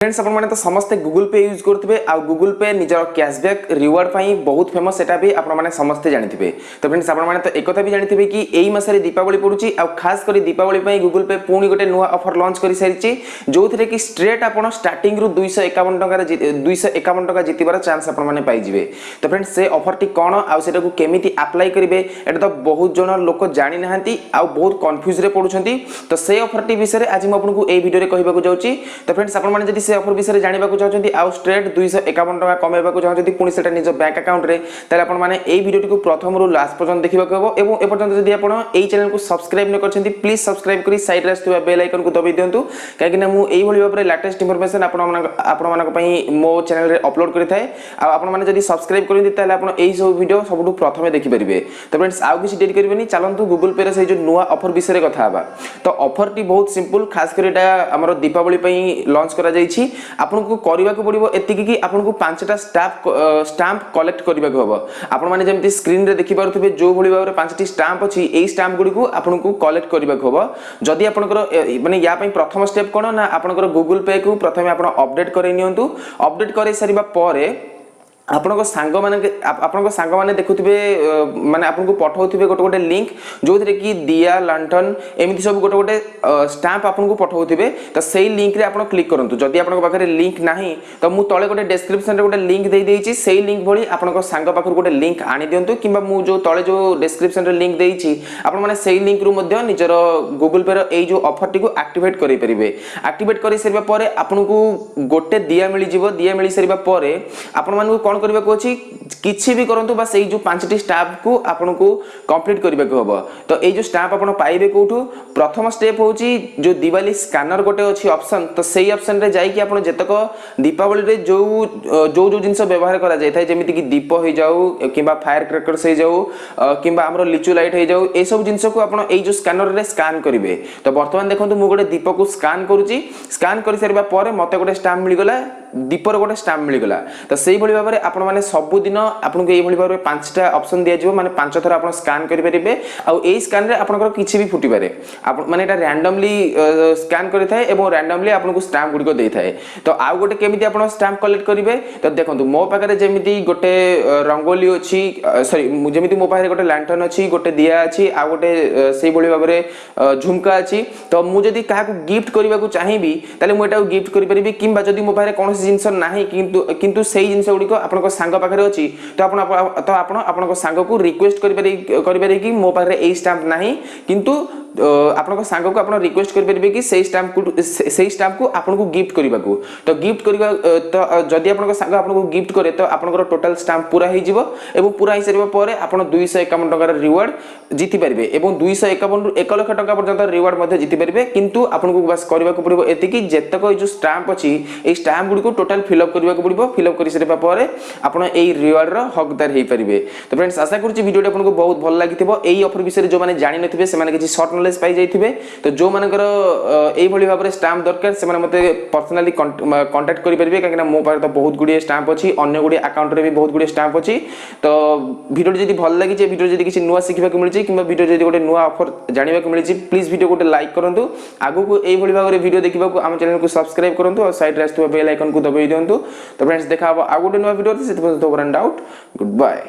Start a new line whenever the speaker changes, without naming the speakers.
Friends आपण माने तो समस्त गूगल पे यूज करथिबे आ गूगल पे निजर कैशबैक रिवार्ड पई बहुत फेमस सेटा भी आपण माने समस्त जानिथिबे। तो फ्रेंड्स आपण माने तो एकथा भी जानिथिबे कि एई मासरे दीपावली पडुची आ खास करी दीपावली पई गूगल पे पूणी गोटे नुवा ऑफर लॉन्च करि सारिची जोथिरे कि स्ट्रेट आपण स्टार्टिंग रु 251 टका जितिबार चांस आपण माने पाई जिवे। तो फ्रेंड्स से ऑफर टी कोन आ सेटा को केमिति अप्लाई करिवे एटा तो बहुत जन लोक जानि नाहंती आ बहुत कंफ्यूज रे पडुछंती। तो से ऑफर टी विषय आज म आपन को ए वीडियो रे कहबा को जाउची। तो फ्रेंड्स आपण माने जदि से ऑफर विषय जानवा को चाहते आउ स्ट्रेट 251 टका कमेबा को चाहते पुणी सेटा निज बैंक अकाउंट रे ताले आपण माने एई वीडियो को प्रथम रु लास्ट पर्यंत देखिबा को हबो एवं ए पर्यंत जदि आपण एई चैनल को सब्सक्राइब न करछंती प्लीज सब्सक्राइब करी साइड रे आस्तुवा बेल आइकन को दबाई दियंतु काहे कि ना मु एई भली भाबरे लेटेस्ट इंफॉर्मेशन आपण मानक पई मो चैनल रे अपलोड करि थाए आ आपण माने जदि सब्सक्राइब करिंदी ताले आपण एई सब वीडियो सबटु प्रथमे देखि परिबे। तो फ्रेंड्स आउ किछि डेट करबेनी चलंतु गूगल पे रे से जो नुवा ऑफर विषय रे कथा हबा। तो ऑफर टी बहुत सिंपल खास करी एटा हमर दीपावली पई लॉन्च करा जाईछि। आपण को करबा को पड़िबो एतिकी कि आपण को पांचटा स्टाम्प कलेक्ट करबा को हबो। आपण माने जेमति स्क्रीन रे देखि पारुथबे जो भली भाबरे पांचटी स्टाम्प अछि एई स्टाम्प गुडी को आपण को कलेक्ट करबा को हबो। जदि आपनकर माने या पई प्रथम स्टेप कोन ना आपनकर गूगल पे को प्रथमे आपण अपडेट करै नियंतु। अपडेट करै सरिबा परे आपनको सांग माने देखुथिबे माने आपनको पठाउथिबे गोटे लिंक जोथरे कि दिया लंठन एमिति सब गोटे स्टाम्प आपनको पठाउथिबे। तो सेही लिंक रे आपण क्लिक करंतु। जदि आपनको पाखरे लिंक नाही तो मु तळे गोटे डिस्क्रिप्शन रे गोटे लिंक देई देइछि सेही लिंक भली आपनको सांग पाखर गोटे लिंक आनी दियंतु किबा मु जो तळे जो डिस्क्रिप्शन रे लिंक देइछि आपण माने सेही लिंक रु मध्ये निजर गूगल पे रो एई जो ऑफर टी को एक्टिवेट करै परिबे। एक्टिवेट करै सरिबा परे आपनको गोटे दिया मिली जिवो। दिया मिली सरिबा परे आपण मानकु कोन करबा को अछि किछि भी करंतु बस एई जो पांचटी स्टाम्प को आपन को कंप्लीट करबा को हबो। तो एई जो स्टाम्प आपन पाइबे कोठु प्रथम स्टेप होची जो दिवाली स्कैनर गोटे अछि ऑप्शन। तो सेही ऑप्शन रे जाई कि आपन जेतक दीपावली रे जो जिंस व्यवहार करा जाय थाय जेमिति कि दीप होई जाऊ किबा फायर क्रैकर्स होई जाऊ किबा हमरो लिचू लाइट होई जाऊ ए सब जिंस को आपन एई जो स्कैनर रे स्कैन करिवे। तो वर्तमान देखंतु मु गोटे दीप को स्कैन करूची। स्कैन करि सरबा परे मते गोटे स्टाम्प मिल गला दीपर गोटे स्टाम्प मिल गला। तो सेही भली भाबरे आपण माने सब दिन आपन को एई भली भाबरे पांचटा ऑप्शन दिया जिवो माने पांच थरा आपण स्कैन करि परिबे। आ एई स्कैन रे आपन को किछि भी फुटी पारे आपण माने एटा रैंडमली स्कैन करि थाए एवं रैंडमली आपन को स्टाम्प गुडी को देई थाए। तो आ गोटे केमिति आपण स्टाम्प कलेक्ट करिवे। तो देखंतु मो पाखरे जेमिति गोटे रंगोली अछि सॉरी जेमिति मो पाखरे गोटे लैंटर्न अछि गोटे दिया अछि आ गोटे सेही भली भाबरे झुमका अछि। तो मु जदी काहा को गिफ्ट करबा को चाहिबी ताले मु एटा गिफ्ट करि परिबी किबा जदी मो पाखरे कोन जिंस नाही किंतु सेही जिंस गुडी को आपन को सांग पाखरे अछि तो आपन सांग को रिक्वेस्ट करि कि मो पाखरे एई स्टाम्प नाही किंतु आपन सांग को आपन रिक्वेस्ट करि परिबे कि सेही स्टाम्प को आपन को गिफ्ट करबा को। तो गिफ्ट करबा तो जदी आपन सांग आपन को गिफ्ट करे तो आपन टोटल स्टाम्प पूरा हे जिवो एवं पूरा हे सरबा परे आपन 251 टका रिवार्ड जीति परिबे एवं 251 रु 1 लाख टका पर्यंत रिवार्ड मध्ये जीति परिबे। किंतु आपन को बस करबा को पड़िबो एति कि जेतक जो स्टाम्प अछि ए स्टाम्प गुडी को टोटल फिल अप करबा को पड़िबो। फिल अप करि सरबा परे आपन एई रिवार्ड रो हकदार हे परिबे। तो फ्रेंड्स आशा करछि वीडियो आपन को बहुत भल लागिथिबो। एई ऑफर विषय जो माने जानि नथिबे से माने किछि शॉर्ट नॉलेज पाई जाइथिबे। तो जो मानकर एई भली भाबरे स्टाम्प दरकार से माने मते पर्सनली कांटेक्ट करि परिबे काकि ना मो पारे तो बहुत गुडी स्टाम्प अछि अन्य गुडी अकाउंट रे भी बहुत गुडी स्टाम्प अछि। तो वीडियो जदी भल लागि जे वीडियो जदी किछि नुवा सिखबा को मिलछि किबा वीडियो जदी गोटे नुवा ऑफर जानिबा को मिलछि प्लीज वीडियो गोटे लाइक करंतु। आगु को एई भली भाबरे वीडियो देखिबा को हम चैनल को सब्सक्राइब करंतु और साइड रे आस्तुवा बेल आइकन को दबाई दियंतु। तो फ्रेंड्स देखा आ गोटे नुवा वीडियो से तो आउट गुड बाय।